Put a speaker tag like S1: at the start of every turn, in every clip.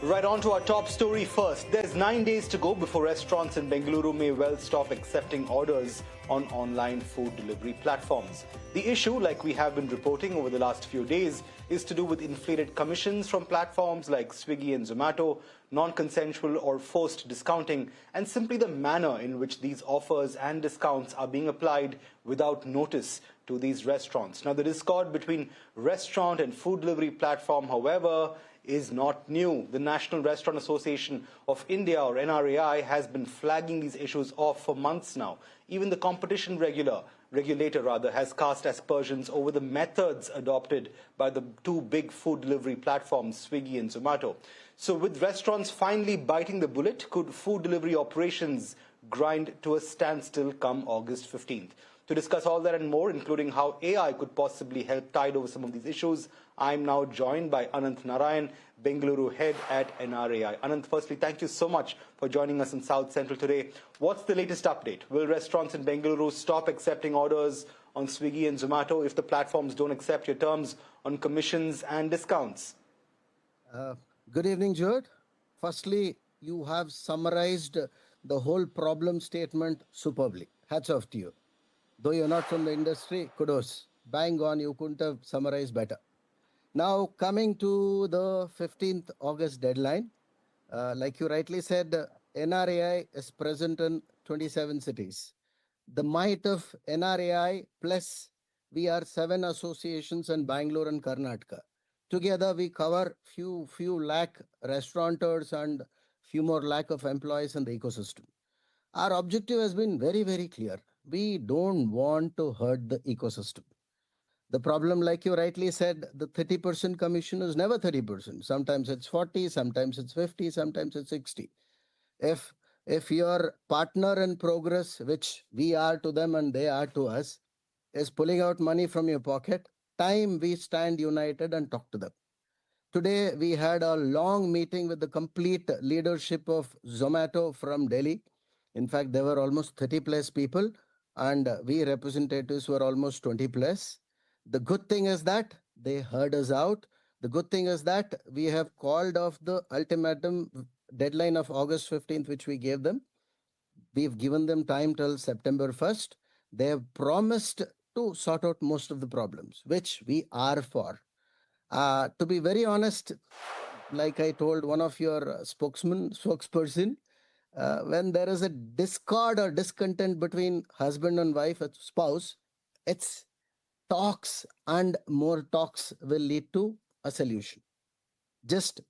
S1: Right on to our top story first. There's 9 days to go before restaurants in Bengaluru may well stop accepting orders on online food delivery platforms. The issue, like we have been reporting over the last few days, is to do with inflated commissions from platforms like Swiggy and Zomato, non-consensual or forced discounting, and simply the manner in which these offers and discounts are being applied without notice to these restaurants. Now, the discord between restaurant and food delivery platform, however, is not new. The National Restaurant Association of India, or NRAI, has been flagging these issues off for months now. Even the competition regulator has cast aspersions over the methods adopted by the two big food delivery platforms, Swiggy and Zomato. So with restaurants finally biting the bullet, could food delivery operations grind to a standstill come August 15th? To discuss all that and more, including how AI could possibly help tide over some of these issues, I'm now joined by Anant Narayan, Bengaluru head at NRAI. Anant, firstly, thank you so much for joining us in South Central today. What's the latest update? Will restaurants in Bengaluru stop accepting orders on Swiggy and Zomato if the platforms don't accept your terms on commissions and discounts?
S2: Good evening, Jude. Firstly, you have summarized the whole problem statement superbly. Hats off to you. Though you're not from the industry, kudos. Bang on, you couldn't have summarized better. Now, coming to the 15th August deadline, like you rightly said, NRAI is present in 27 cities. The might of NRAI plus we are 7 associations in Bangalore and Karnataka. Together, we cover few lakh restaurateurs and few more lakh of employees in the ecosystem. Our objective has been very, very clear. We don't want to hurt the ecosystem. The problem, like you rightly said, the 30% commission is never 30%. Sometimes it's 40, sometimes it's 50, sometimes it's 60. If your partner in progress, which we are to them and they are to us, is pulling out money from your pocket, time we stand united and talk to them. Today, we had a long meeting with the complete leadership of Zomato from Delhi. In fact, there were almost 30 plus people, and we representatives were almost 20 plus. The good thing is that they heard us out. The good thing is that we have called off the ultimatum deadline of August 15th, which we gave them. We've given them time till September 1st. They have promised to sort out most of the problems, which we are for. To be very honest, like I told one of your spokesperson, when there is a discord or discontent between husband and wife, a spouse, it's talks and more talks will lead to a solution. Just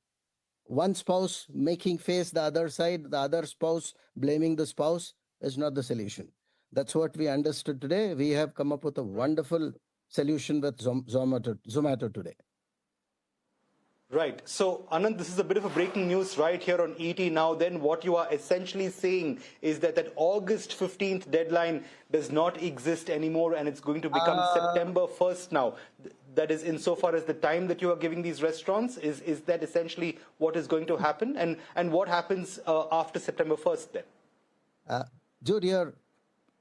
S2: one spouse making face the other side, the other spouse blaming the spouse is not the solution. That's what we understood today. We have come up with a wonderful solution with Zomato today.
S1: Right. So, Anand, this is a bit of a breaking news right here on ET Now. Then what you are essentially saying is that that August 15th deadline does not exist anymore and it's going to become September 1st now. That is insofar as the time that you are giving these restaurants. Is that essentially what is going to happen? And what happens after September 1st then?
S2: Jude, you're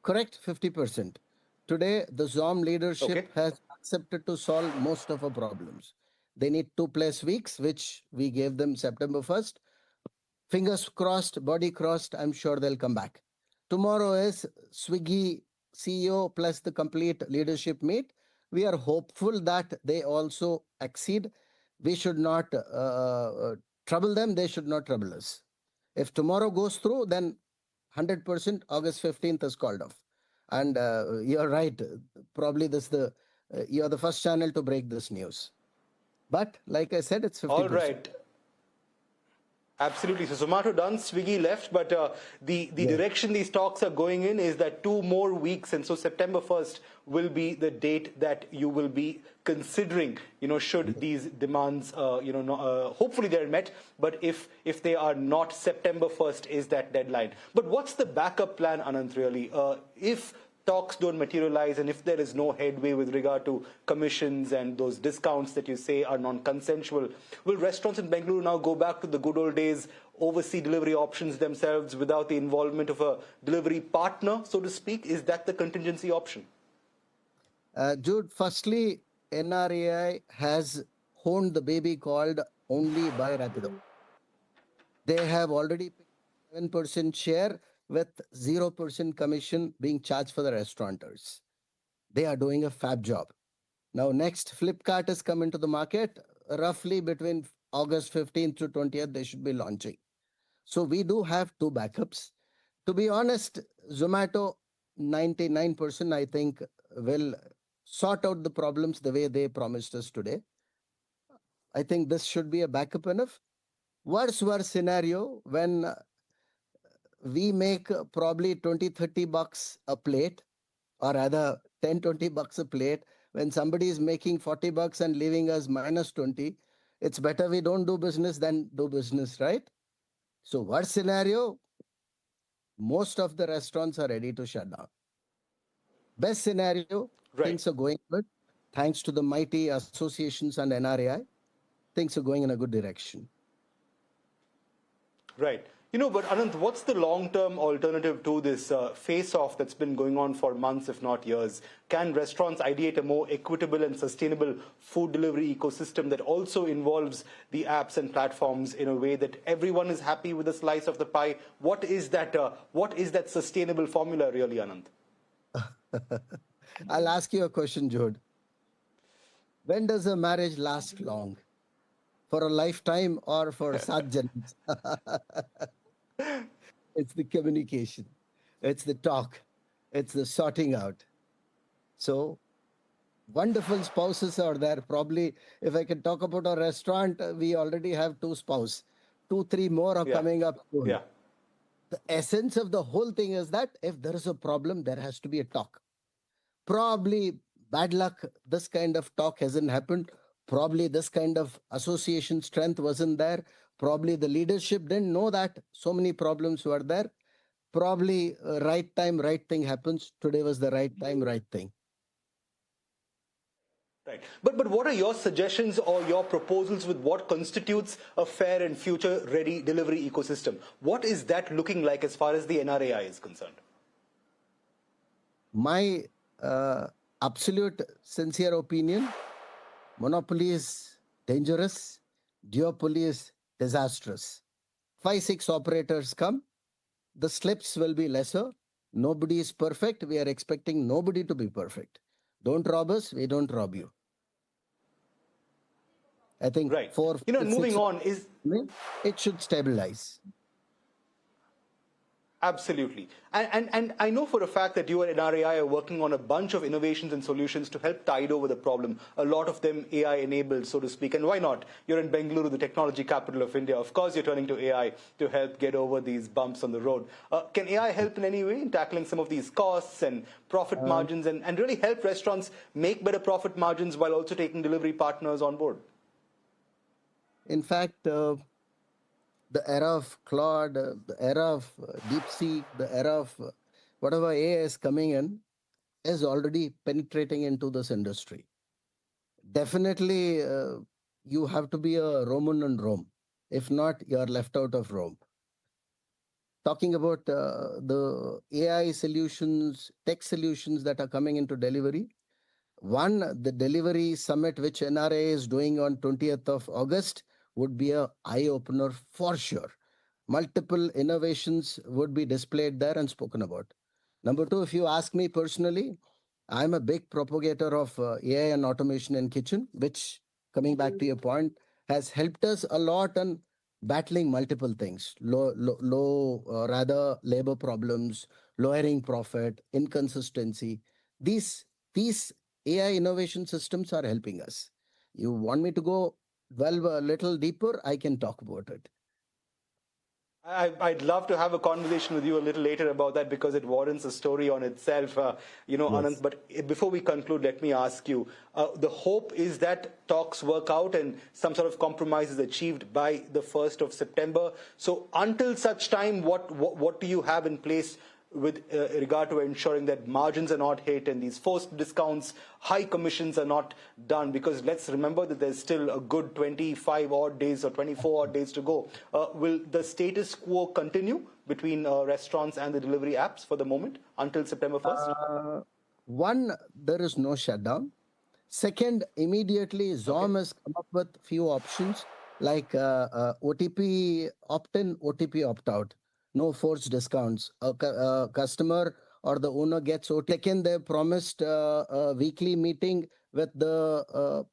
S2: correct 50%. Today, the ZOM leadership has accepted to solve most of our problems. They need 2+ weeks, which we gave them September 1st. Fingers crossed, body crossed, I'm sure they'll come back. Tomorrow is Swiggy CEO plus the complete leadership meet. We are hopeful that they also accede. We should not trouble them. They should not trouble us. If tomorrow goes through, then 100% August 15th is called off. And you're right. Probably you're the first channel to break this news. But like I said, it's 50%.
S1: All right. Absolutely. So Zomato done, Swiggy left, but the direction these talks are going in is that 2 more weeks, and so September 1st will be the date that you will be considering, should these demands, hopefully they're met, but if they are not, September 1st is that deadline. But what's the backup plan, Anant, really? If talks don't materialize and if there is no headway with regard to commissions and those discounts that you say are non-consensual, will restaurants in Bengaluru now go back to the good old days, oversee delivery options themselves without the involvement of a delivery partner, so to speak? Is that the contingency option?
S2: Jude, firstly, NRAI has honed the baby called only by Rapido. They have already picked 7% share with 0% commission being charged for the restaurateurs. They are doing a fab job. Now, next, Flipkart has come into the market. Roughly between August 15th to 20th, they should be launching. So we do have two backups. To be honest, Zomato 99% I think will sort out the problems the way they promised us today. I think this should be a backup enough. Worse scenario when we make probably 20-30 bucks a plate, or rather 10-20 bucks a plate, when somebody is making 40 bucks and leaving us minus 20, it's better we don't do business than do business, right? So worst scenario, most of the restaurants are ready to shut down. Best scenario,
S1: Right.
S2: things are going good. Thanks to the mighty associations and NRAI, things are going in a good direction.
S1: Right. But Anant, what's the long-term alternative to this face-off that's been going on for months, if not years? Can restaurants ideate a more equitable and sustainable food delivery ecosystem that also involves the apps and platforms in a way that everyone is happy with a slice of the pie? What is that? What is that sustainable formula, really, Anant?
S2: I'll ask you a question, Jude. When does a marriage last long? For a lifetime or for Sajjans? It's the communication, it's the talk, it's the sorting out. So, wonderful spouses are there. Probably, if I can talk about a restaurant, we already have two spouses. Two, three more are
S1: Yeah.
S2: coming up soon.
S1: Yeah.
S2: The essence of the whole thing is that if there is a problem, there has to be a talk. Probably bad luck, this kind of talk hasn't happened. Probably this kind of association strength wasn't there. Probably the leadership didn't know that so many problems were there. Probably right time, right thing happens. Today was the right time, right thing.
S1: Right. But what are your suggestions or your proposals with what constitutes a fair and future ready delivery ecosystem? What is that looking like as far as the NRAI is concerned?
S2: My absolute sincere opinion, monopoly is dangerous, duopoly is disastrous. 5, 6 operators come, the slips will be lesser. Nobody is perfect. We are expecting nobody to be perfect. Don't rob us, we don't rob you. I think
S1: Right.
S2: 4,
S1: And
S2: 5,
S1: moving
S2: 6,
S1: on is
S2: it should stabilize.
S1: absolutely. And I know for a fact that you and NRAI are working on a bunch of innovations and solutions to help tide over the problem, a lot of them AI enabled, so to speak. And why not? You're in Bengaluru, the technology capital of India. Of course, you're turning to AI to help get over these bumps on the road. Can AI help in any way in tackling some of these costs and profit margins and really help restaurants make better profit margins while also taking delivery partners on board?
S2: In fact, the era of Claude, the era of DeepSeek, the era of whatever AI is coming in is already penetrating into this industry. Definitely, you have to be a Roman in Rome. If not, you are left out of Rome. Talking about the AI solutions, tech solutions that are coming into delivery. One, the delivery summit which NRA is doing on 20th of August would be a eye opener for sure. Multiple innovations would be displayed there and spoken about. Number two, if you ask me personally, I'm a big propagator of AI and automation in kitchen, which, coming back to your point, has helped us a lot in battling multiple things, rather labor problems, lowering profit, inconsistency. These AI innovation systems are helping us. You want me to go delve a little deeper? I can talk about it.
S1: I'd love to have a conversation with you a little later about that because it warrants a story on itself, Anant.
S2: Yes.
S1: But before we conclude, let me ask you: the hope is that talks work out and some sort of compromise is achieved by the 1st of September. So, until such time, what do you have in place with regard to ensuring that margins are not hit and these forced discounts, high commissions are not done? Because let's remember that there's still a good 25 odd days or 24 odd days to go. Will the status quo continue between restaurants and the delivery apps for the moment until September 1st?
S2: One, there is no shutdown. Second, immediately
S1: Okay.
S2: Zom has come up with few options. like OTP opt-in, OTP opt-out, no forced discounts. A customer or the owner gets OTP. Second, they promised a weekly meeting with the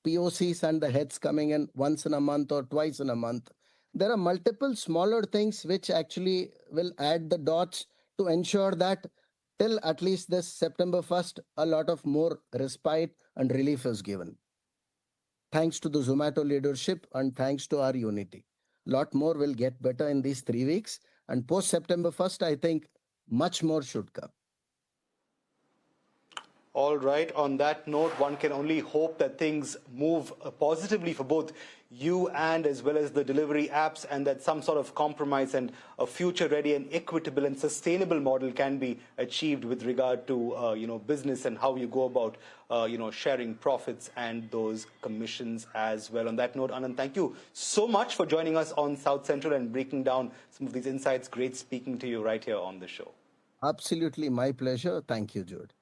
S2: POCs and the heads coming in once in a month or twice in a month. There are multiple smaller things which actually will add the dots to ensure that till at least this September 1st, a lot of more respite and relief is given. Thanks to the Zomato leadership and thanks to our unity. Lot more will get better in these 3 weeks. And post September 1st, I think much more should come.
S1: All right. On that note, one can only hope that things move positively for both you and as well as the delivery apps, and that some sort of compromise and a future-ready and equitable and sustainable model can be achieved with regard to business and how you go about sharing profits and those commissions as well. On that note, Anand, thank you so much for joining us on South Central and breaking down some of these insights. Great speaking to you right here on the show.
S2: Absolutely my pleasure. Thank you, Jude.